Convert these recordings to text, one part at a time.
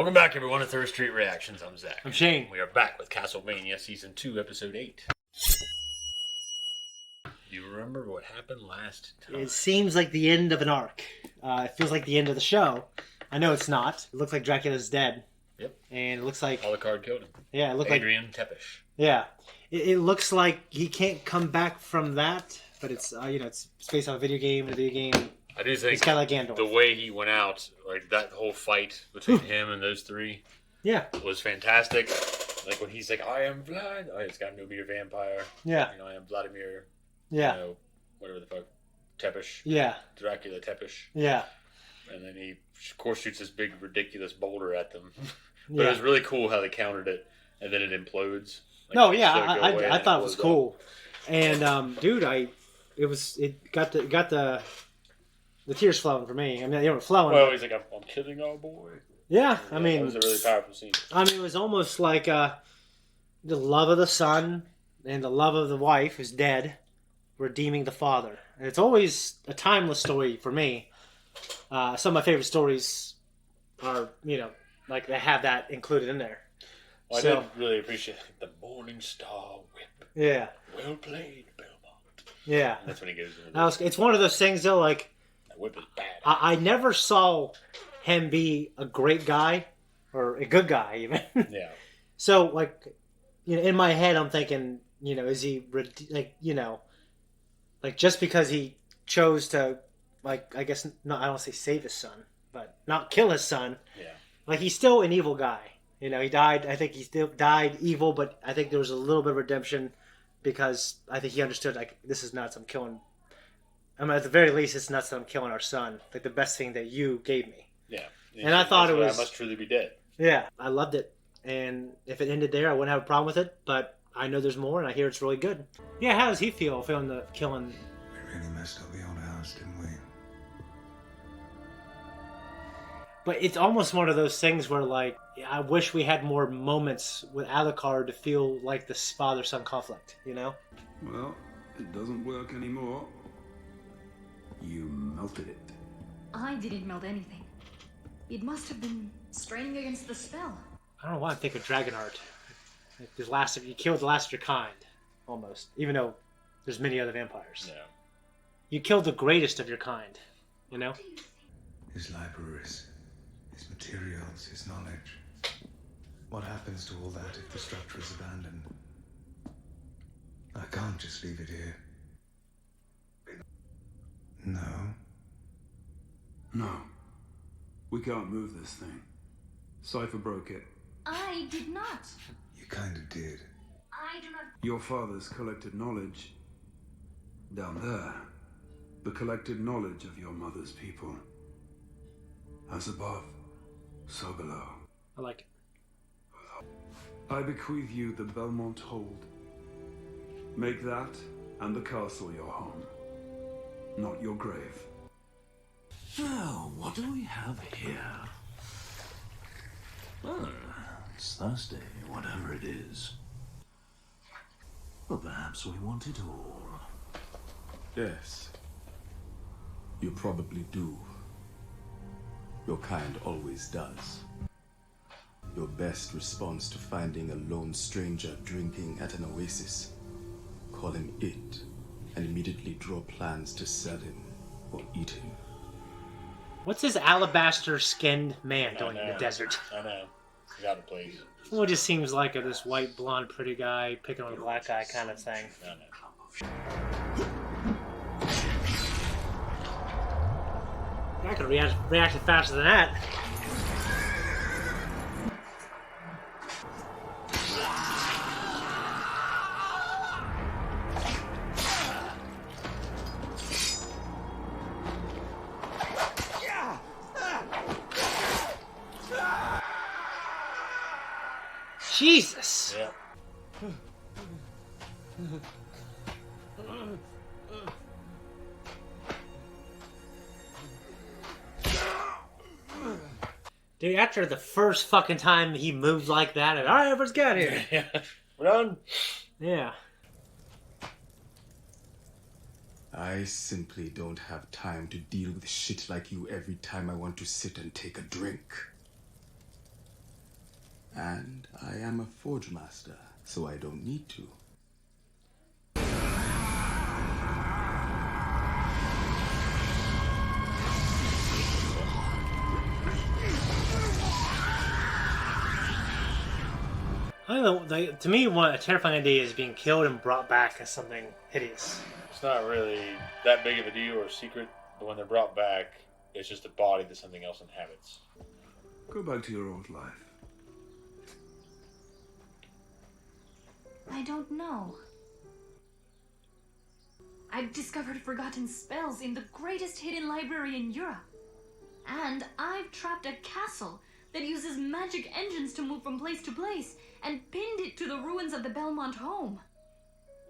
Welcome back, everyone, to Third Street Reactions. I'm Zach. I'm Shane. We are back with Castlevania Season 2, Episode 8. You remember what happened last time? It seems like the end of an arc. It feels like the end of the show. I know it's not. It looks like Dracula's dead. Yep. And it looks like... Alucard killed him. Yeah, it looked Adrian Tepish. Yeah. It looks like he can't come back from that, but it's, it's based on a video game. The video game... I do think it's kind of like Gandalf. The way he went out, like that whole fight between him and those three, was fantastic. Like when he's like, "I am Vlad," it's got to be a vampire. Yeah. I am Vladimir. Yeah. Whatever the fuck, Tepish. Yeah. Dracula Tepish. Yeah. And then he, of course, shoots this big ridiculous boulder at them. But it was really cool how they countered it, and then it implodes. Like, I thought it was cool. And dude, it got the tears flowing for me. I mean, they were flowing. Well, he's like, I'm killing our boy. Yeah, I mean... It was a really powerful scene. I mean, it was almost like the love of the son and the love of the wife is dead, redeeming the father. And it's always a timeless story for me. Some of my favorite stories are, like they have that included in there. Well, I did really appreciate the Morning Star Whip. Yeah. Well played, Belmont. Yeah. And that's when he goes into it's one of those things, though, like... Whip is bad. I never saw him be a great guy or a good guy, even. Yeah. So, like, in my head, I'm thinking, is he like just because he chose to, like, I guess I don't say save his son, but not kill his son. Yeah. Like he's still an evil guy. He died. I think he still died evil, but I think there was a little bit of redemption because I think he understood, like, this is nuts. I'm killing. I mean, at the very least, it's nuts that I'm killing our son. Like, the best thing that you gave me. Yeah. And I thought it was... I must truly be dead. Yeah, I loved it. And if it ended there, I wouldn't have a problem with it. But I know there's more, and I hear it's really good. Yeah, how does he feel feeling the killing? We really messed up the old house, didn't we? But it's almost one of those things where, like, I wish we had more moments with Alucard to feel like this father-son conflict, Well, it doesn't work anymore. You melted it. I didn't melt anything. It must have been straining against the spell. I don't know why I think of Dragonheart. Like you killed the last of your kind, almost. Even though there's many other vampires. Yeah. You killed the greatest of your kind, His libraries, his materials, his knowledge. What happens to all that if the structure is abandoned? I can't just leave it here. No. No. We can't move this thing. Cypher broke it. I did not. You kind of did. I do not... Your father's collected knowledge. Down there. The collected knowledge of your mother's people. As above, so below. I like it. I bequeath you the Belmont Hold. Make that and the castle your home. Not your grave. Now, what do we have here? Well, it's Thursday, whatever it is. Well, perhaps we want it all. Yes. You probably do. Your kind always does. Your best response to finding a lone stranger drinking at an oasis. Call him it, and immediately draw plans to sell him or eat him. What's this alabaster-skinned man doing in the desert? I know. He's out of place. Well, it just seems like this white, blonde, pretty guy picking on a black guy kind of thing. I know. I could have reacted faster than that. Jesus! Yeah. Dude, after the first fucking time he moved like that, and alright, let's get here. Yeah. We're done. Yeah. I simply don't have time to deal with shit like you every time I want to sit and take a drink. And I am a forge master, so I don't need to. I don't know, like, to me, a terrifying idea is being killed and brought back as something hideous. It's not really that big of a deal or secret, but when they're brought back, it's just a body that something else inhabits. Go back to your old life. I don't know. I've discovered forgotten spells in the greatest hidden library in Europe. And I've trapped a castle that uses magic engines to move from place to place and pinned it to the ruins of the Belmont home.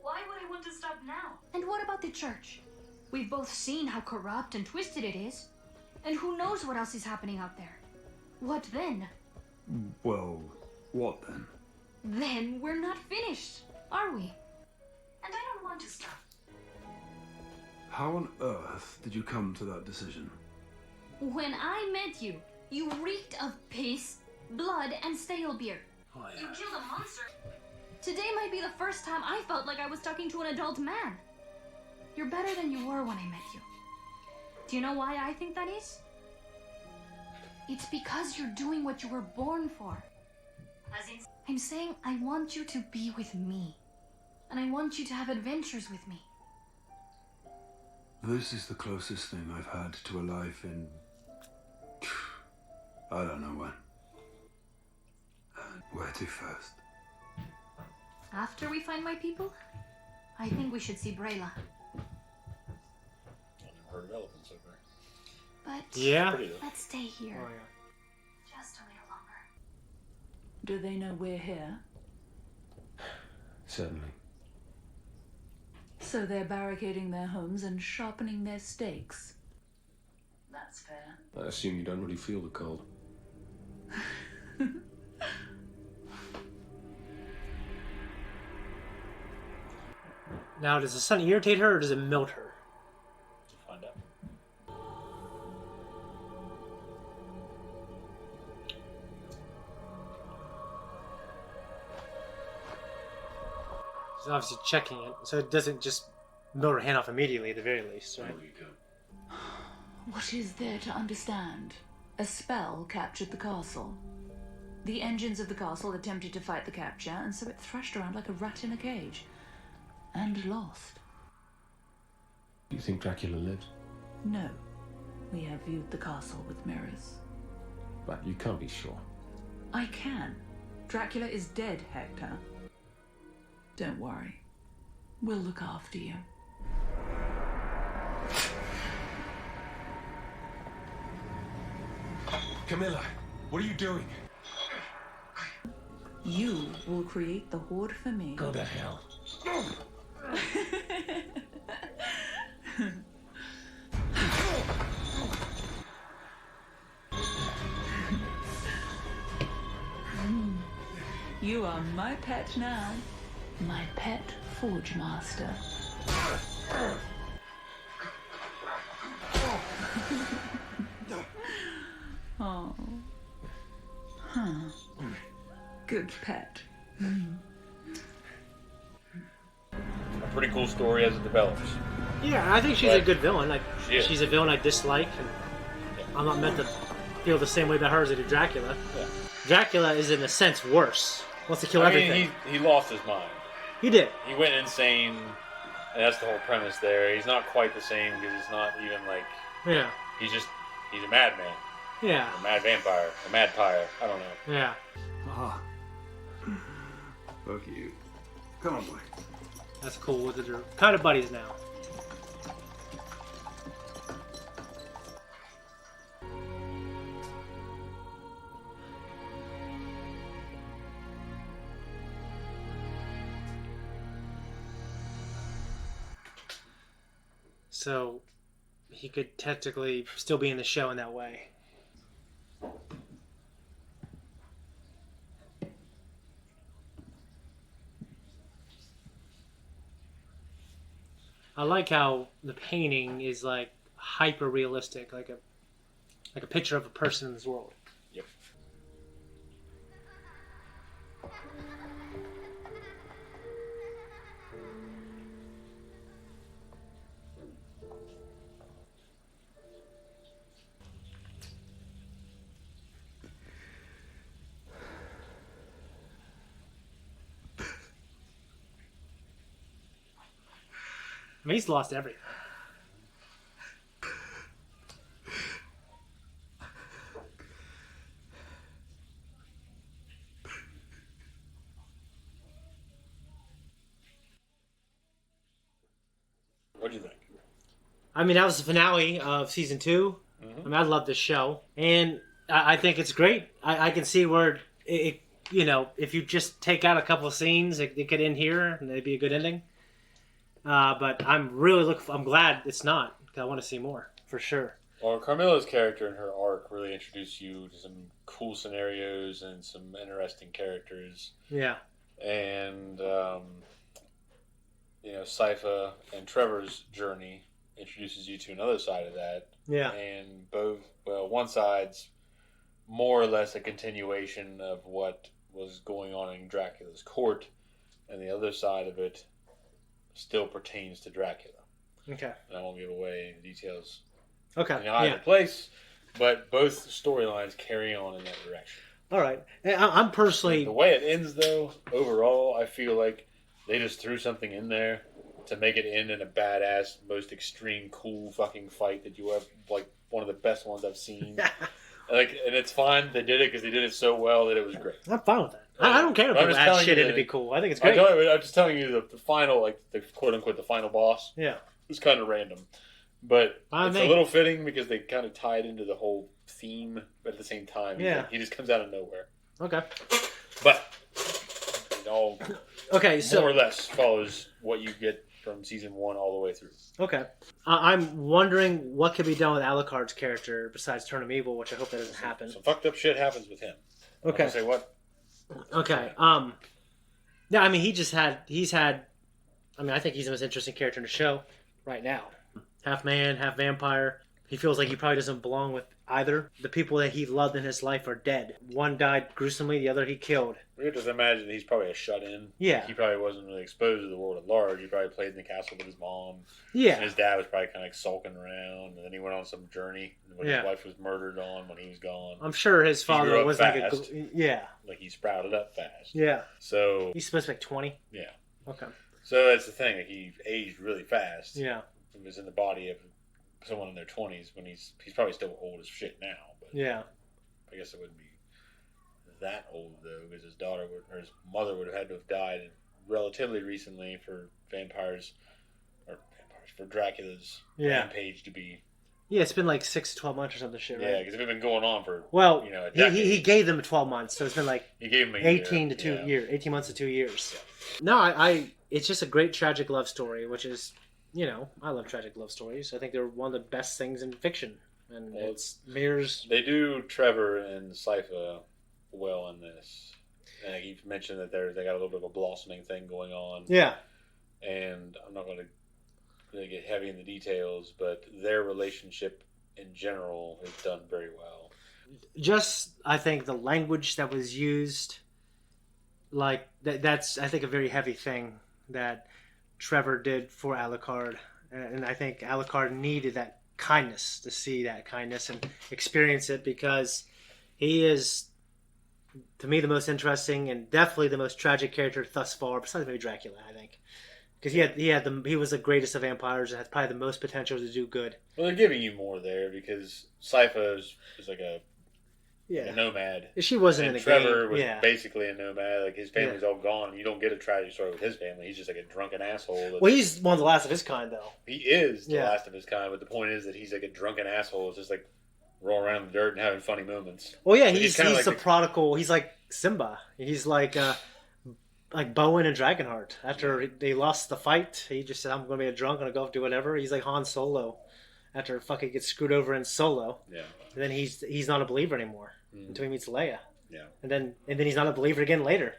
Why would I want to stop now? And what about the church? We've both seen how corrupt and twisted it is. And who knows what else is happening out there? What then? Well, what then? Then we're not finished, are we? And I don't want to stop. How on earth did you come to that decision? When I met you, you reeked of piss, blood, and stale beer. Oh, yeah. You killed a monster. Today might be the first time I felt like I was talking to an adult man. You're better than you were when I met you. Do you know why I think that is? It's because you're doing what you were born for. I'm saying I want you to be with me. And I want you to have adventures with me. This is the closest thing I've had to a life in... I don't know when. Where to first? After we find my people, I think we should see Brayla. I've never heard of elephants over. But Yeah. let's stay here. Oh, yeah. Just a little longer. Do they know we're here? Certainly. So they're barricading their homes and sharpening their stakes. That's fair. I assume you don't really feel the cold. Now, does the sun irritate her or does it melt her? We'll find out. She's obviously checking it, so it doesn't just melt her hand off immediately at the very least, right? What is there to understand? A spell captured the castle. The engines of the castle attempted to fight the capture, and so it thrashed around like a rat in a cage. And lost. Do you think Dracula lived? No. We have viewed the castle with mirrors. But you can't be sure. I can. Dracula is dead, Hector. Don't worry. We'll look after you. Camilla, what are you doing? You will create the horde for me. Go to hell. You are my pet now. My pet forge master. Oh. Huh. Good pet. A pretty cool story as it develops. Yeah, I think she's a good villain. Like, She is. she's a villain I dislike, and I'm not meant to feel the same way about her as I do Dracula. Yeah. Dracula is, in a sense, worse. Wants to kill I mean, everything. he lost his mind. He did. He went insane, and that's the whole premise there. He's not quite the same because he's not even like... Yeah. He's a madman. Yeah. A mad vampire. A mad pyre. I don't know. Yeah. Aha. Fuck you. Come on, boy. That's cool. They're kind of buddies now. So, he could technically still be in the show in that way. I like how the painting is like hyper realistic, like a picture of a person in this world. Yep. I mean, he's lost everything. What'd you think? I mean, that was the finale of season 2. I mean, I love this show, and I think it's great. I can see where it, you know, if you just take out a couple of scenes, it could end here, and it'd be a good ending. But I'm really I'm glad it's not, because I want to see more for sure. Well, Carmilla's character and her arc really introduced you to some cool scenarios and some interesting characters. Yeah. And you know, Sypha and Trevor's journey introduces you to another side of that. Yeah. And both, well, one side's more or less a continuation of what was going on in Dracula's court, and the other side of it still pertains to Dracula. Okay. And I won't give away any details. Okay. In either place, but both storylines carry on in that direction. All right. I'm personally... The way it ends, though, overall, I feel like they just threw something in there to make it end in a badass, most extreme, cool fucking fight that you have, like, one of the best ones I've seen. Like, and it's fine. They did it because they did it so well that it was great. I'm fine with that. I don't care if people add shit in to be cool. I think it's great. I'm just telling you the final, like, the quote-unquote the final boss. Yeah. It's kind of random. But it's a little fitting because they kind of tied into the whole theme, but at the same time, he just comes out of nowhere. Okay. But it all so more or less follows what you get from season 1 all the way through. Okay. I'm wondering what could be done with Alucard's character besides turn him evil, which I hope that doesn't happen. Some fucked up shit happens with him. Okay. Say what? Okay. Yeah, I mean, he's had, I mean, I think he's the most interesting character in the show right now. Half man, half vampire. He feels like he probably doesn't belong with either. The people that he loved in his life are dead. One died gruesomely, the other he killed. We could just imagine he's probably a shut-in. Yeah. He probably wasn't really exposed to the world at large. He probably played in the castle with his mom. Yeah. And his dad was probably kind of like sulking around, and then he went on some journey when his wife was murdered on when he was gone. I'm sure his father was fast. like a... Yeah. Like he sprouted up fast. Yeah. So... He's supposed to be like 20? Yeah. Okay. So that's the thing. Like he aged really fast. Yeah. He was in the body of someone in their 20s when he's probably still old as shit now. But yeah. I guess it wouldn't be that old though, because his mother would have had to have died relatively recently for for Dracula's rampage to be. Yeah, it's been like 6 to 12 months or something shit, right? Yeah, because it's been going on for a decade. He gave them 12 months, so it's been like he gave him 18 months to 2 years. Yeah. No, it's just a great tragic love story, which is, you know, I love tragic love stories. I think they're one of the best things in fiction, and it's mirrors. They do Trevor and Sypha well in this. And you've mentioned that they got a little bit of a blossoming thing going on. Yeah. And I'm not going to really get heavy in the details, but their relationship in general is done very well. Just, I think the language that was used, like that's I think a very heavy thing that Trevor did for Alucard, and I think Alucard needed that kindness, to see that kindness and experience it, because he is, to me, the most interesting and definitely the most tragic character thus far, besides maybe Dracula, I think. Because he was the greatest of vampires and had probably the most potential to do good. Well, they're giving you more there because Sypha is like a nomad. She wasn't in the Trevor game. was basically a nomad. Like his family's all gone. You don't get a tragic story with his family. He's just like a drunken asshole. Well, he's one of the last of his kind, though. He is the last of his kind, but the point is that he's like a drunken asshole. It's just like rolling around in the dirt and having funny moments. Well, yeah, he's like the prodigal. He's like Simba. He's like Bowen and Dragonheart. After they lost the fight, he just said, "I'm going to be a drunk. I'm going to go do whatever." He's like Han Solo. After fucking gets screwed over in Solo, and then he's not a believer anymore until he meets Leia. Yeah, and then he's not a believer again later.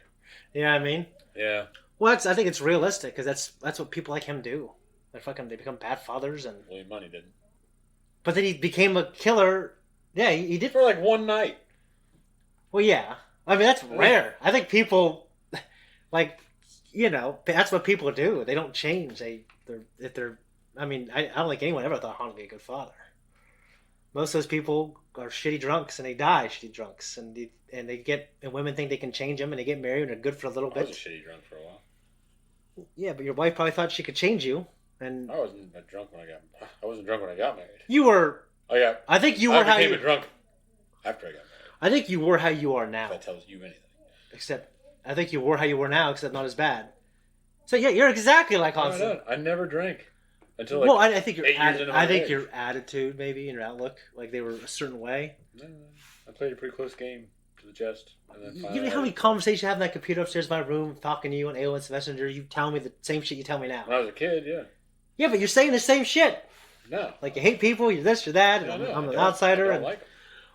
You know what I mean? Yeah. Well, I think it's realistic because that's what people like him do. They become bad fathers and. William Money didn't. But then he became a killer. Yeah, he did for like one night. Well, yeah. I mean, that's rare. I think people, like, you know, that's what people do. They don't change. I mean, I don't think anyone ever thought Han would be a good father. Most of those people are shitty drunks, and they die shitty drunks, and women think they can change them, and they get married and are good for a little bit. I was a shitty drunk for a while. Yeah, but your wife probably thought she could change you, And I wasn't drunk when I wasn't drunk when I got married. you were. Oh yeah. I think you were how became you. a drunk after I got married. I think you were how you are now. If that tells you anything. Except, I think you were how you were now, except not as bad. So yeah, you're exactly like No, Hansen. I never drank until Well, I think your 8 years into my marriage. your attitude, maybe, and your outlook, like they were a certain way. No, I played a pretty close game to the chest. And then You finally know how many conversations I have in that computer upstairs in my room, talking to you on AOS Messenger? You tell me the same shit you tell me now. When I was a kid, yeah. Yeah, but you're saying the same shit. No. Like you hate people, you're this, you're that, and No, I'm I an don't. outsider. I don't And like 'em.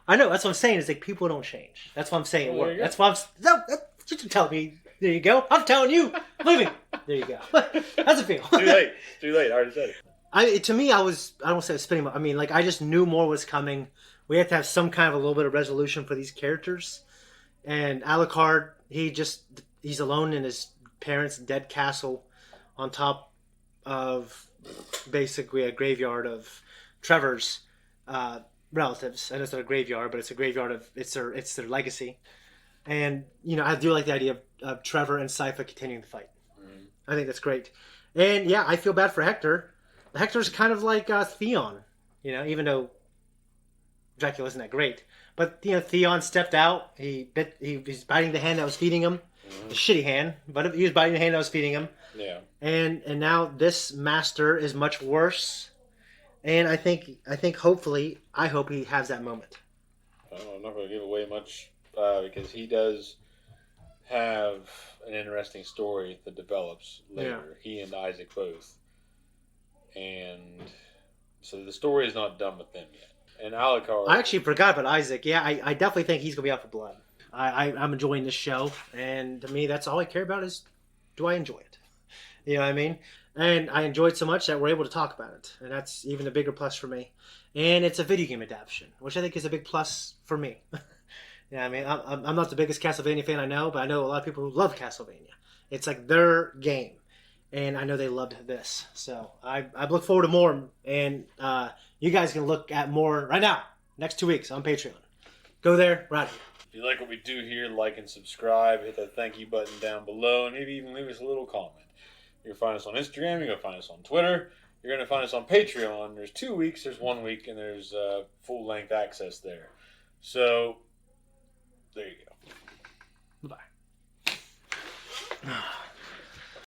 I know, that's what I'm saying. It's like people don't change. That's what I'm saying. Well, there you go. That's why that's what you tell me. There you go. I'm telling you. Leave me. There you go. That's a feel. Too late. Too late. I already said it. To me, I don't say spinning. I mean, like I just knew more was coming. We had to have some kind of a little bit of resolution for these characters. And Alucard, he's alone in his parents' dead castle, on top of basically a graveyard of Trevor's relatives. And it's not a graveyard, but it's a graveyard of it's their legacy. And I do like the idea of Trevor and Sypha continuing the fight. Mm-hmm. I think that's great. And yeah, I feel bad for Hector. Hector's kind of like Theon, even though Dracula isn't that great. But Theon stepped out. He's biting the hand that was feeding him, the shitty hand. But he was biting the hand that was feeding him. Yeah. And now this master is much worse. And I think hopefully, I hope he has that moment. I'm not going to give away much because he does have an interesting story that develops later. Yeah. He and Isaac both. And so the story is not done with them yet. And Alucard... I actually forgot about Isaac. Yeah, I definitely think he's going to be out for blood. I'm enjoying this show. And to me, that's all I care about is, do I enjoy it? You know what I mean? And I enjoyed so much that we're able to talk about it. And that's even a bigger plus for me. And it's a video game adaptation, which I think is a big plus for me. Yeah, I mean, I'm not the biggest Castlevania fan I know, but I know a lot of people who love Castlevania. It's like their game. And I know they loved this. So I look forward to more. And you guys can look at more right now, next 2 weeks on Patreon. Go there, right here. If you like what we do here, like and subscribe. Hit that thank you button down below. And maybe even leave us a little comment. You're going to find us on Instagram. You're going to find us on Twitter. You're going to find us on Patreon. There's 2 weeks, there's 1 week, and there's full-length access there. So, there you go. Bye-bye.